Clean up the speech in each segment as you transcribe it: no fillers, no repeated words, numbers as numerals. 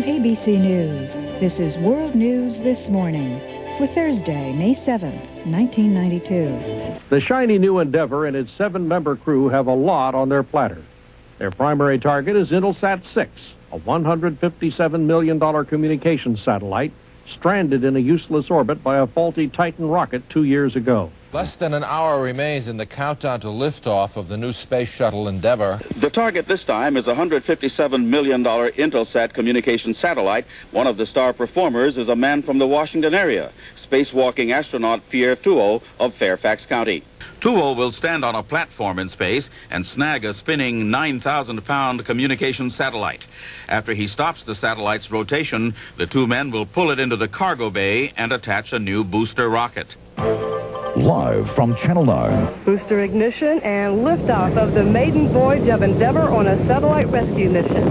From ABC News, this is World News This Morning for Thursday, May 7th, 1992. The shiny new Endeavour and its 7-member crew have a lot on their platter. Their primary target is Intelsat 6, a $157 million communications satellite stranded in a useless orbit by a faulty Titan rocket 2 years ago. Less than an hour remains in the countdown to liftoff of the new space shuttle Endeavour. The target this time is a $157 million Intelsat communication satellite. One of the star performers is a man from the Washington area, spacewalking astronaut Pierre Tuot of Fairfax County. Tuot will stand on a platform in space and snag a spinning 9,000-pound communication satellite. After he stops the satellite's rotation, the two men will pull it into the cargo bay and attach a new booster rocket. Live from Channel 9. Booster ignition and liftoff of the maiden voyage of Endeavour on a satellite rescue mission.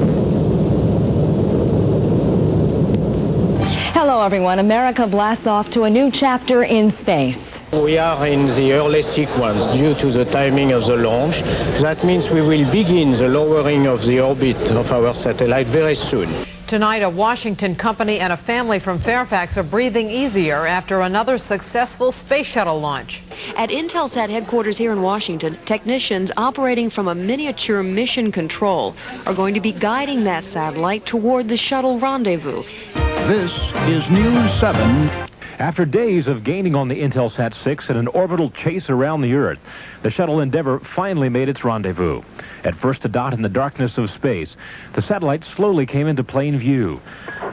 Hello, everyone. America blasts off to a new chapter in space. We are in the early sequence due to the timing of the launch. That means we will begin the lowering of the orbit of our satellite very soon. Tonight, a Washington company and a family from Fairfax are breathing easier after another successful space shuttle launch. At Intelsat headquarters here in Washington, technicians operating from a miniature mission control are going to be guiding that satellite toward the shuttle rendezvous. This is News 7. After days of gaining on the Intelsat 6 in an orbital chase around the Earth, the shuttle Endeavour finally made its rendezvous. At first a dot in the darkness of space, the satellite slowly came into plain view.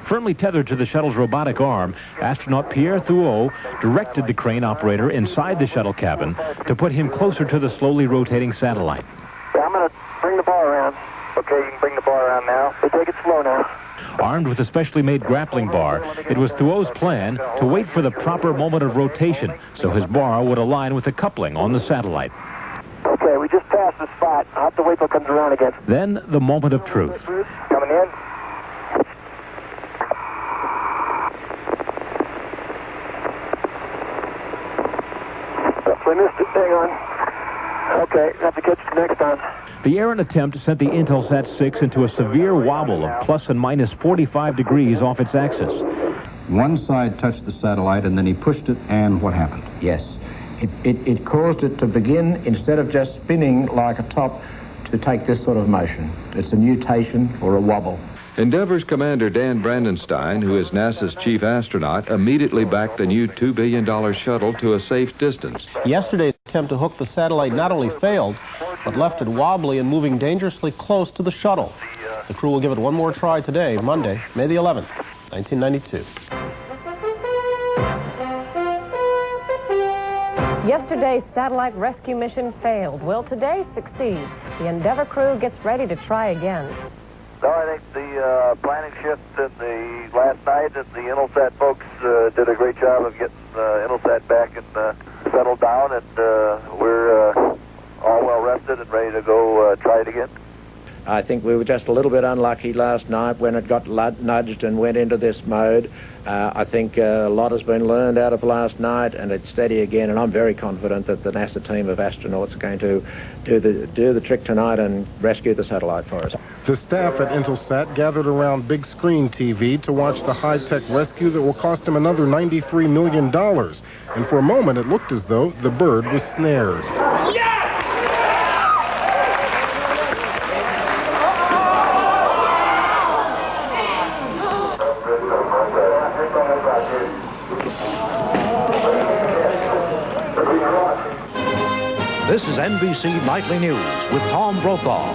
Firmly tethered to the shuttle's robotic arm, astronaut Pierre Tuot directed the crane operator inside the shuttle cabin to put him closer to the slowly rotating satellite. Yeah, I'm going to bring the bar around. Okay, you can bring the bar around now. So take it slow now. Armed with a specially made grappling bar, it was Tuot's plan to wait for the proper moment of rotation so his bar would align with the coupling on the satellite. Okay, we just passed the spot. I'll have to wait till it comes around again. Then the moment of truth. Coming in. I missed it. Hang on. Okay, have to catch it next time. The errant attempt sent the Intelsat 6 into a severe wobble of plus and minus 45 degrees off its axis. One side touched the satellite, and then he pushed it, and what happened? Yes. It caused it to begin, instead of just spinning like a top, to take this sort of motion. It's a nutation or a wobble. Endeavour's commander Dan Brandenstein, who is NASA's chief astronaut, immediately backed the new $2 billion shuttle to a safe distance. Yesterday's attempt to hook the satellite not only failed, but left it wobbly and moving dangerously close to the shuttle. The crew will give it one more try today, Monday, May the 11th, 1992. Yesterday's satellite rescue mission failed. Will today succeed? The Endeavour crew gets ready to try again. No, I think the planning shift in the last night and the Intelsat folks did a great job of getting Intelsat back and settled down, and we're all well rested and ready to go try it again. I think we were just a little bit unlucky last night when it got nudged and went into this mode. I think a lot has been learned out of last night, and it's steady again, and I'm very confident that the NASA team of astronauts are going to do the trick tonight and rescue the satellite for us. The staff at Intelsat gathered around big screen TV to watch the high-tech rescue that will cost them another $93 million. And for a moment, it looked as though the bird was snared. This is NBC Nightly News with Tom Brokaw.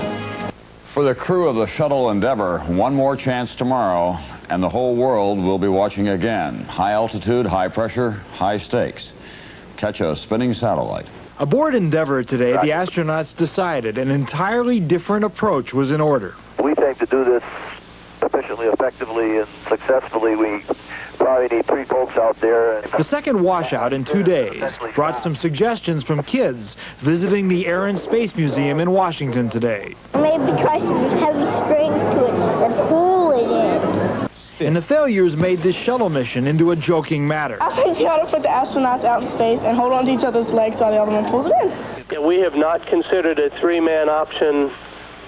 For the crew of the shuttle Endeavour, one more chance tomorrow, and the whole world will be watching again. High altitude, high pressure, high stakes. Catch a spinning satellite. Aboard Endeavour today, the astronauts decided an entirely different approach was in order. We think to do this efficiently, effectively, and successfully, we probably need 3 folks out there. The second washout in 2 days brought some suggestions from kids visiting the Air and Space Museum in Washington today. Maybe try some heavy strings to it and pull it in. And the failures made this shuttle mission into a joking matter. I think you ought to put the astronauts out in space and hold on to each other's legs while the other one pulls it in. We have not considered a 3-man option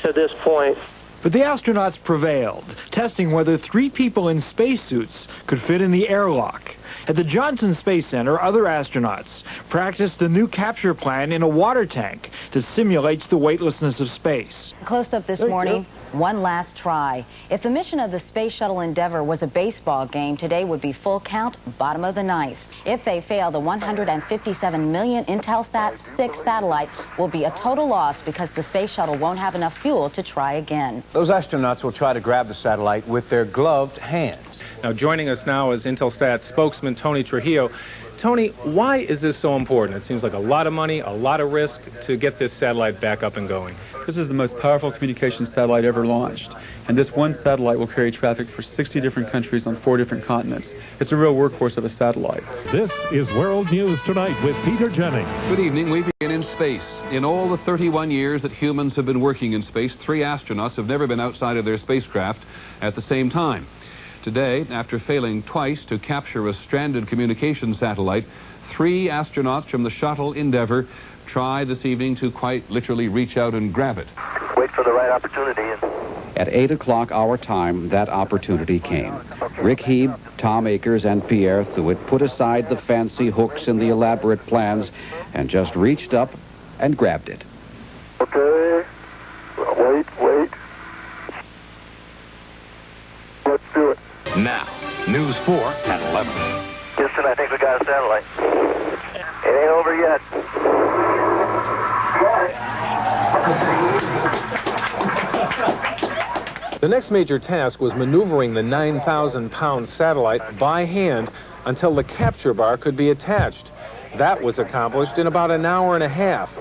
to this point. But the astronauts prevailed, testing whether 3 people in spacesuits could fit in the airlock. At the Johnson Space Center, other astronauts practiced the new capture plan in a water tank that simulates the weightlessness of space. Close up this morning, one last try. If the mission of the Space Shuttle Endeavour was a baseball game, today would be full count, bottom of the ninth. If they fail, the $157 million Intelsat 6 satellite will be a total loss because the space shuttle won't have enough fuel to try again. Those astronauts will try to grab the satellite with their gloved hands. Now, joining us now is Intelsat spokesman Tony Trujillo. Tony, why is this so important? It seems like a lot of money, a lot of risk to get this satellite back up and going. This is the most powerful communications satellite ever launched, and this one satellite will carry traffic for 60 different countries on 4 different continents. It's a real workhorse of a satellite. This is World News Tonight with Peter Jennings. Good evening. We begin in space. In all the 31 years that humans have been working in space, 3 astronauts have never been outside of their spacecraft at the same time. Today, after failing twice to capture a stranded communications satellite, 3 astronauts from the shuttle Endeavour try this evening to quite literally reach out and grab it. Wait for the right opportunity. At 8 o'clock our time, that opportunity came. Rick Heeb, Tom Akers, and Pierre Thuet put aside the fancy hooks and the elaborate plans and just reached up and grabbed it. Okay. Wait. Let's do it. Now, News 4 at 11. Houston, I think we got a satellite. It ain't over yet. The next major task was maneuvering the 9,000-pound satellite by hand until the capture bar could be attached. That was accomplished in about an hour and a half.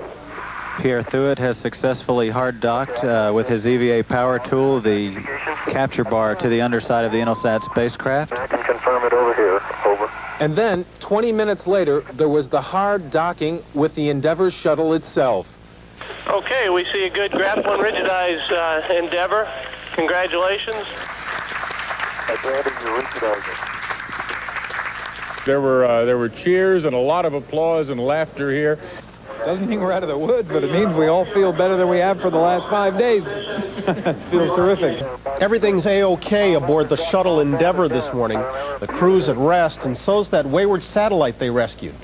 Pierre Thuet has successfully hard docked with his EVA power tool the capture bar to the underside of the Intelsat spacecraft. I can confirm it over here. Over. And then, 20 minutes later, there was the hard docking with the Endeavour shuttle itself. Okay, we see a good Graph 1 rigidized Endeavour. Congratulations. There were cheers and a lot of applause and laughter here. Doesn't mean we're out of the woods, but it means we all feel better than we have for the last 5 days. Feels terrific. Everything's A-OK aboard the shuttle Endeavour this morning. The crew's at rest, and so's that wayward satellite they rescued.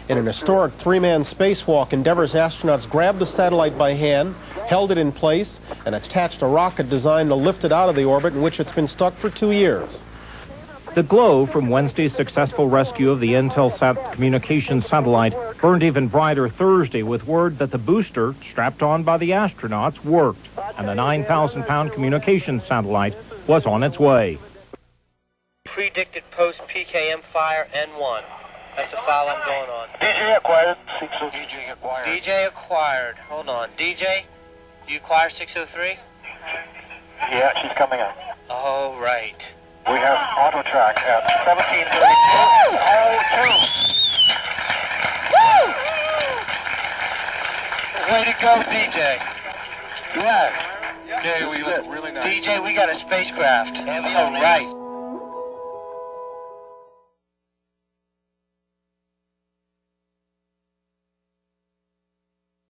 In an historic 3-man spacewalk, Endeavour's astronauts grabbed the satellite by hand, held it in place, and attached a rocket designed to lift it out of the orbit in which it's been stuck for 2 years. The glow from Wednesday's successful rescue of the Intelsat communications satellite burned even brighter Thursday with word that the booster strapped on by the astronauts worked, and the 9,000-pound communications satellite was on its way. Predicted post-PKM fire N1. That's the file I'm going on. DJ acquired. DJ acquired. DJ acquired. Hold on. DJ, you acquire 603? Yeah, she's coming up. Oh, right. We have auto track at 1732. Way to go, DJ. Yeah. Okay, we look really nice. DJ, we got a spacecraft. All right.